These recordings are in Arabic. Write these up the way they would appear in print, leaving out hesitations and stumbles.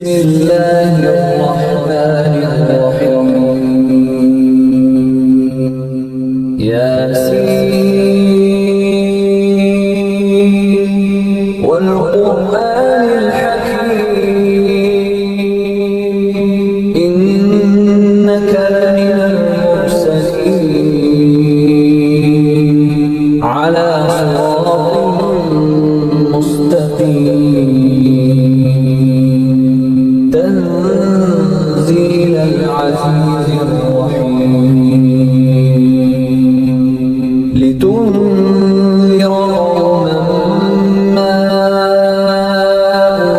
بسم الله الرحمن الرحيم ياسين والقرآن الحكيم إنك لمن المرسلين على صراط مستقيم تنزيل العزيز الرحيم لتنذر قوما ما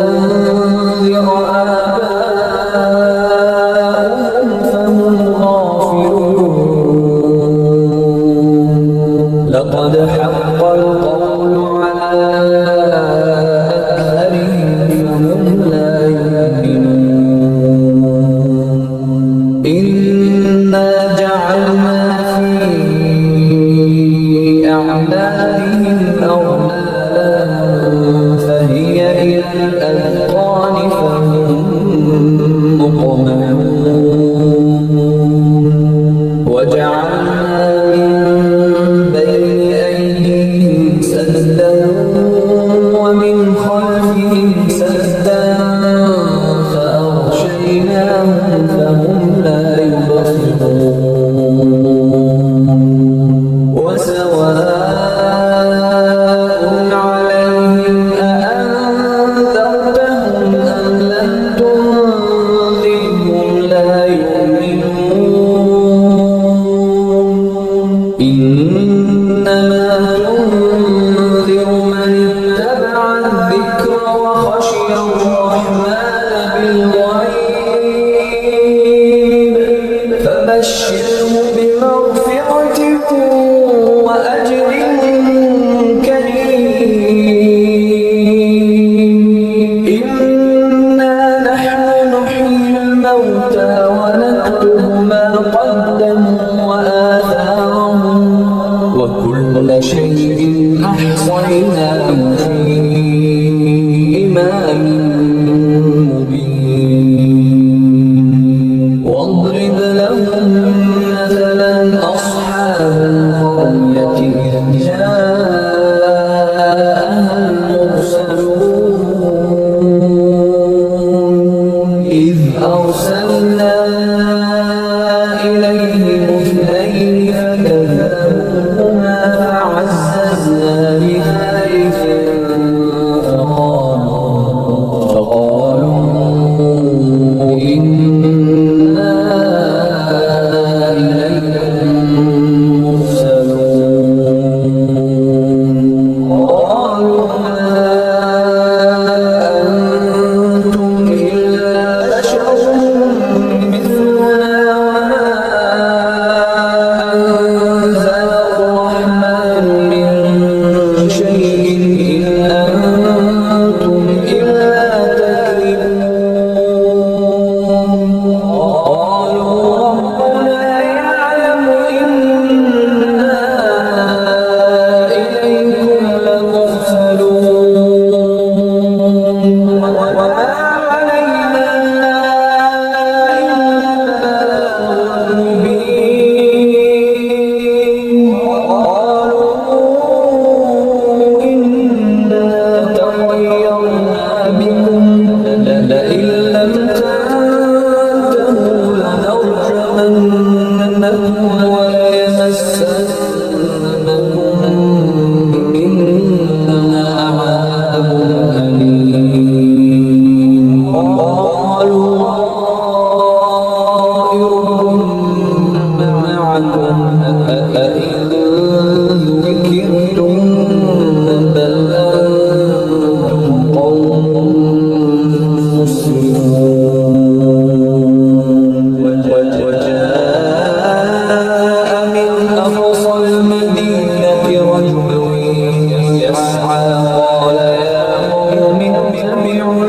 أنذر آباؤهم فهم غافلون لقد حق القول على أكثرهم فهم لا يؤمنون إنا جعلنا في أعناقهم أغلالا فهي إلى الأذقان فهم مقمحون وجعلنا من بين أيديهم سدا ومن خلفهم سدا فأغشيناهم فهم لا يبصرون وسواء عليهم أأنذرتهم أم لم تنذرهم لا يؤمنون إنما تنذر من اتبع الذكر وخشي الرحمن بالغيب فبشره بمغفرة وأجر كريم إنا نحن نحيي الموتى ونكتب ما قدموا وآثارهم وكل شيء أحصيناه في إمام مبين واضرب لهم مثلا أصحاب القرية إذ جاءها المرسلون إذ أرسلنا إليهم اثنين فكذبوهما فعززنا بثالث فقالوا إنا إليكم مرسلون قالوا ما أنتم إلا بشر مثلنا وما أنزل الرحمن من شيء إن أنتم إلا تكذبون قالوا ربنا يعلم إنا إليكم لمرسلون وما علينا إلا البلاغ المبين قالوا إنا تطيرنا بكم لئن لم تنتهوا لنرجمنكم وليمسنكم منا عذاب أليم قالوا طائركم معكم أئن ذكرتم بل أنتم قوم مسلمون وجاء من أقصى المدينة رجل يسعى قال يا قوم اتبعوا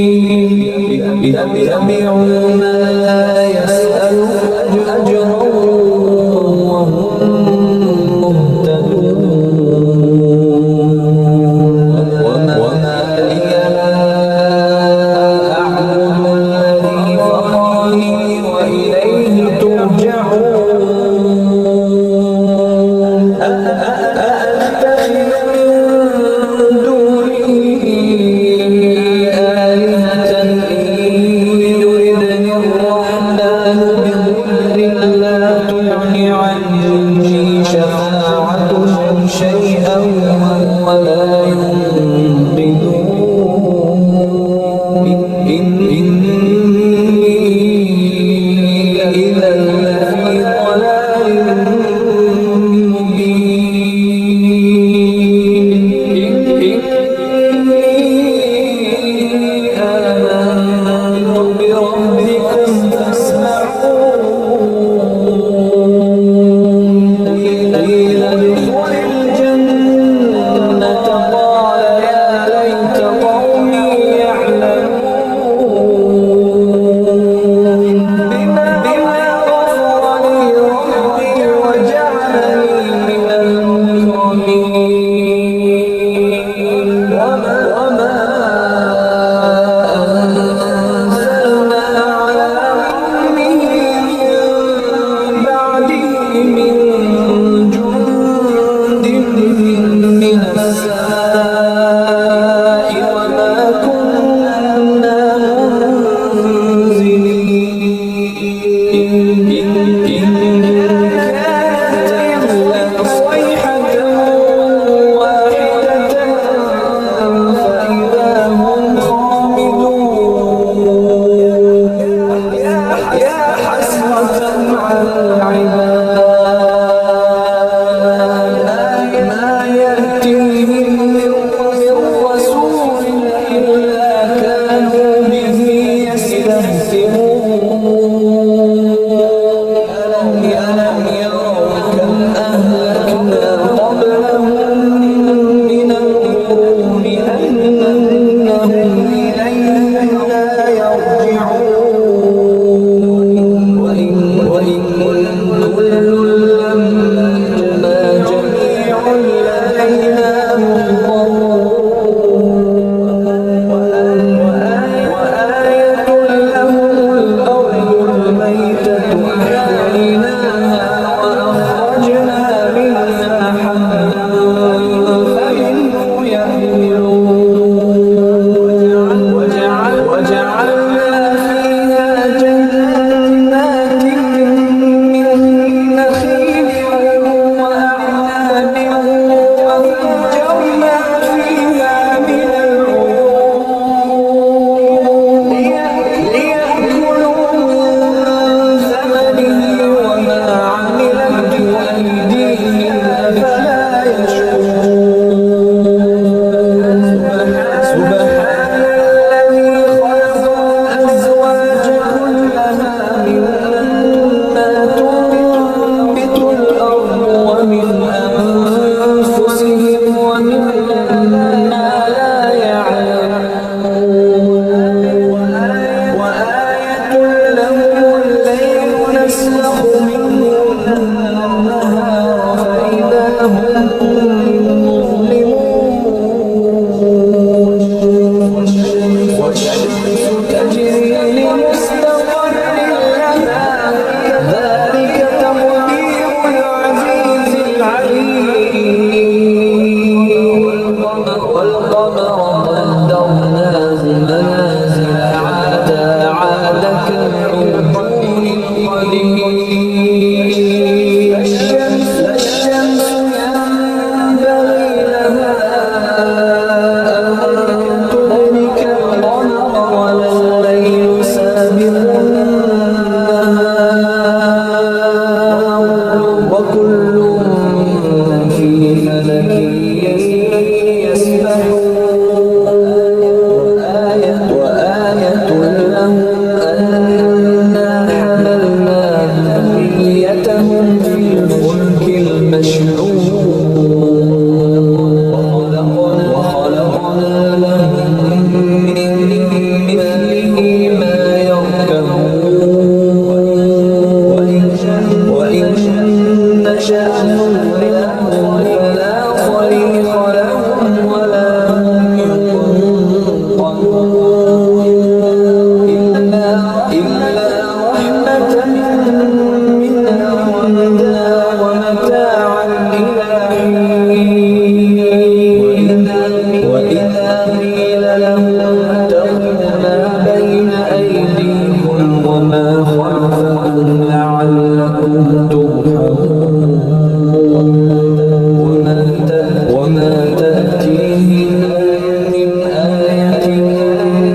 المرسلين اتبعوا من لا يسألكم أجرا وهم مهتدون وما لي لا ما كنا منزلين إن كانت إلا صيحة واحدة فإذا هم خامدون يا حسرة على العباد ما يأتيهم من رسول إلا كانوا به يستهزئون ألم يروا كم أهلكنا قبلهم من القرون أنهم إلينا لا يرجعون وإن كل لما جميع لدينا محضرون وآية لهم الأرض الميتة أحييناها وأخرجنا منها حبا فمنه يأكلون وجعلنا فيها جنات من نخيل وأعناب وفجرنا فيها من العيون ليأكلوا من ثمره وما عملته أيديهم أفلا يشكرون سبحان الذي خلق الأزواج كلها مما تنبت الأرض ومن أنفسهم ومما لا يعلمون وآية لهم الليل نسلخ منه النهار فإذا هم مظلمون والشمس تجري لمستقر لها ذلك تقدير العزيز العليم والقمر قدرناه منازل عاد كالعرجون القديم الشمس ينبغي لها أن تدرك القمر ولا الليل سابق النهار وكل في فلك يسبحون وآية لهم أنا حملنا ذريتهم في الفلك المشحون وخلقنا لهم من مثله ما يركبون وإن نشأ نغرقهم لا صريخ لهم ولا هم ينقذون إلا رحمة منا ومتاعا إلى حين وإذا قيل لهم اتقوا ما بين أيديكم وما خلفكم لعلكم ترحمون وما تأتيهم من آية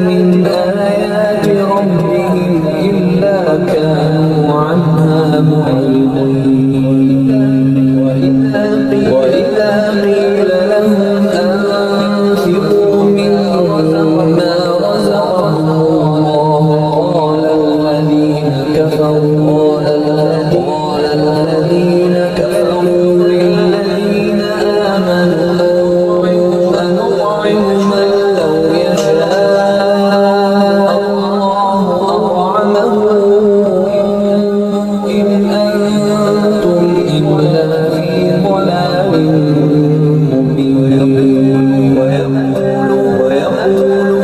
من آيات ربهم إلا كانوا عنها معرضين وإذا قيل لهم أنفقوا مما رزقهم الله قال الذين كفروا للذين آمنوا أنطعم من لو يشاء الله أطعمه إن أنتم إلا في ضلال مبين ويقولون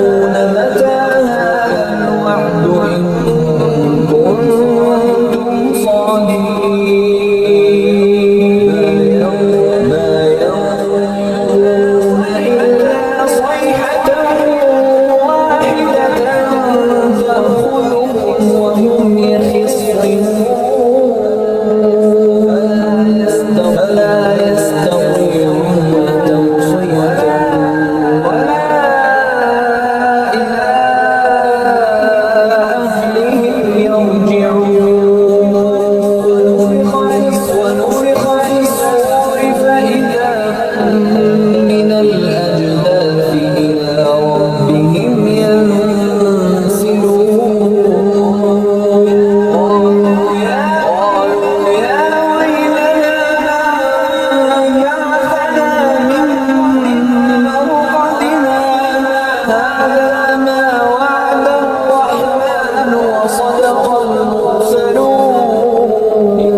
ربهم ينسلون قالوا يا ويلنا بعثنا من مرقدنا هذا ما وعد الرحمن وصدق المرسلون إن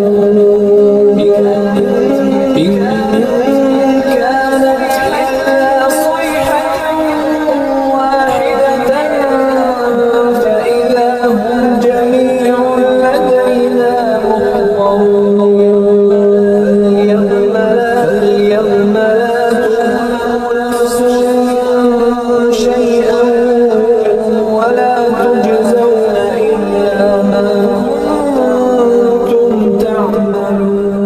كانت إلا صيحة واحدة فإذا هم جميع لدينا محضرون اليوم لا تظلم نفس شيئا ولا تجزون إلا ما كنتم تعملون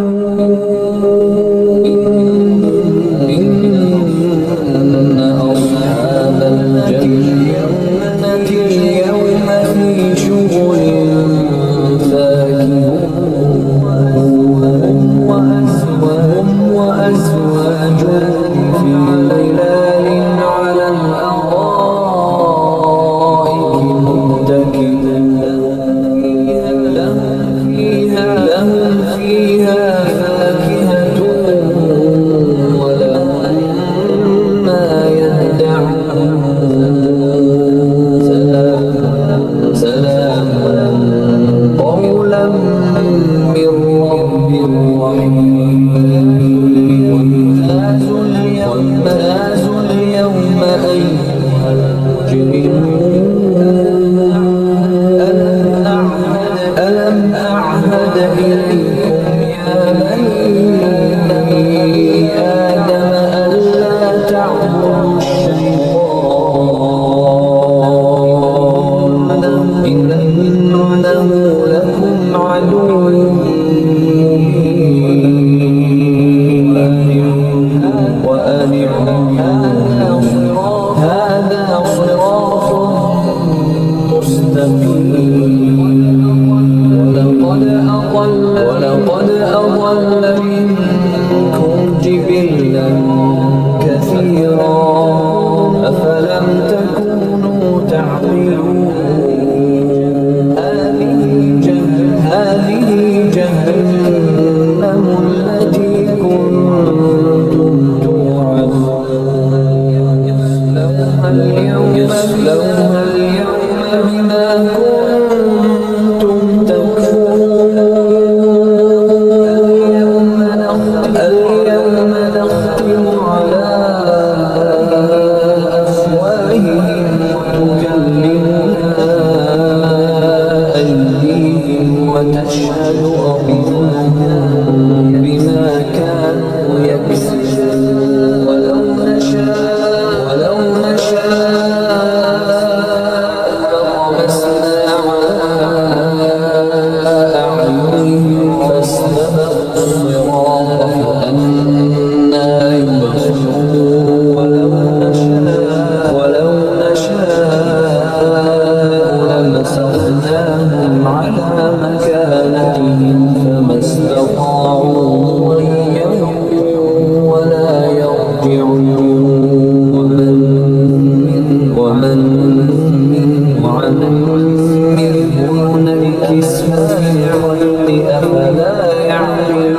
إن أصحاب الجنة اليوم في شغل فاكهون وأزواجهم في ظلال على الأرائك متكئون لهم فيها فاكهة ولهم ما يدعون سلام قولا من رب رحيم وامتازوا اليوم أيها المجرمون ألم أعهد إليكم يا بني آدم ألا تعبدوا الشيطان إنه لكم عدو وأن هذا صراط مستقيم ولقد أضل منكم جبلا كثيرا أفلم تكونوا تعقلون هذه جهنم التي كنتم توعدون اصلوها اليوم بما كنتم تكفرون اليوم نختم على أفواههم وتكلمنا أيديهم وتشهد أرجلهم بما كانوا يكسبون ولو نشاء لطمسنا على أعينهم فاستبقوا الصراط فأنى يبصرون ولو نشاء لمسخناهم على مكانتهم فما استطاعوا مضيا ولا يرجعون ومن نعمره ننكسه في الخلق أفلا يعقلون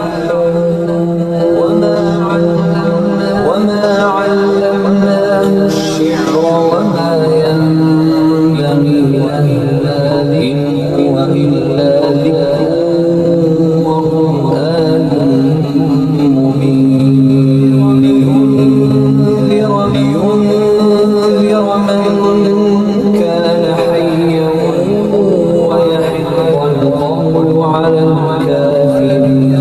وما علمناه الشعر وما ينبغي له إن هو إلا ذكر وقرآن مبين لينذر من كان حيا ويحق القول على الكافرين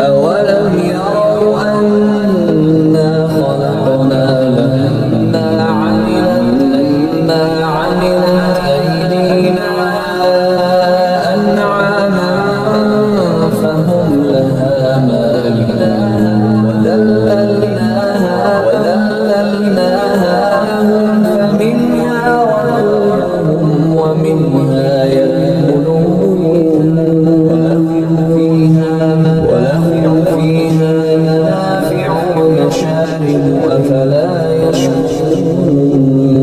أولم يروا أنا خلقنا لهم ما عملت أيدينا أنعاما فهم لها مالكون وذللناها يشكرون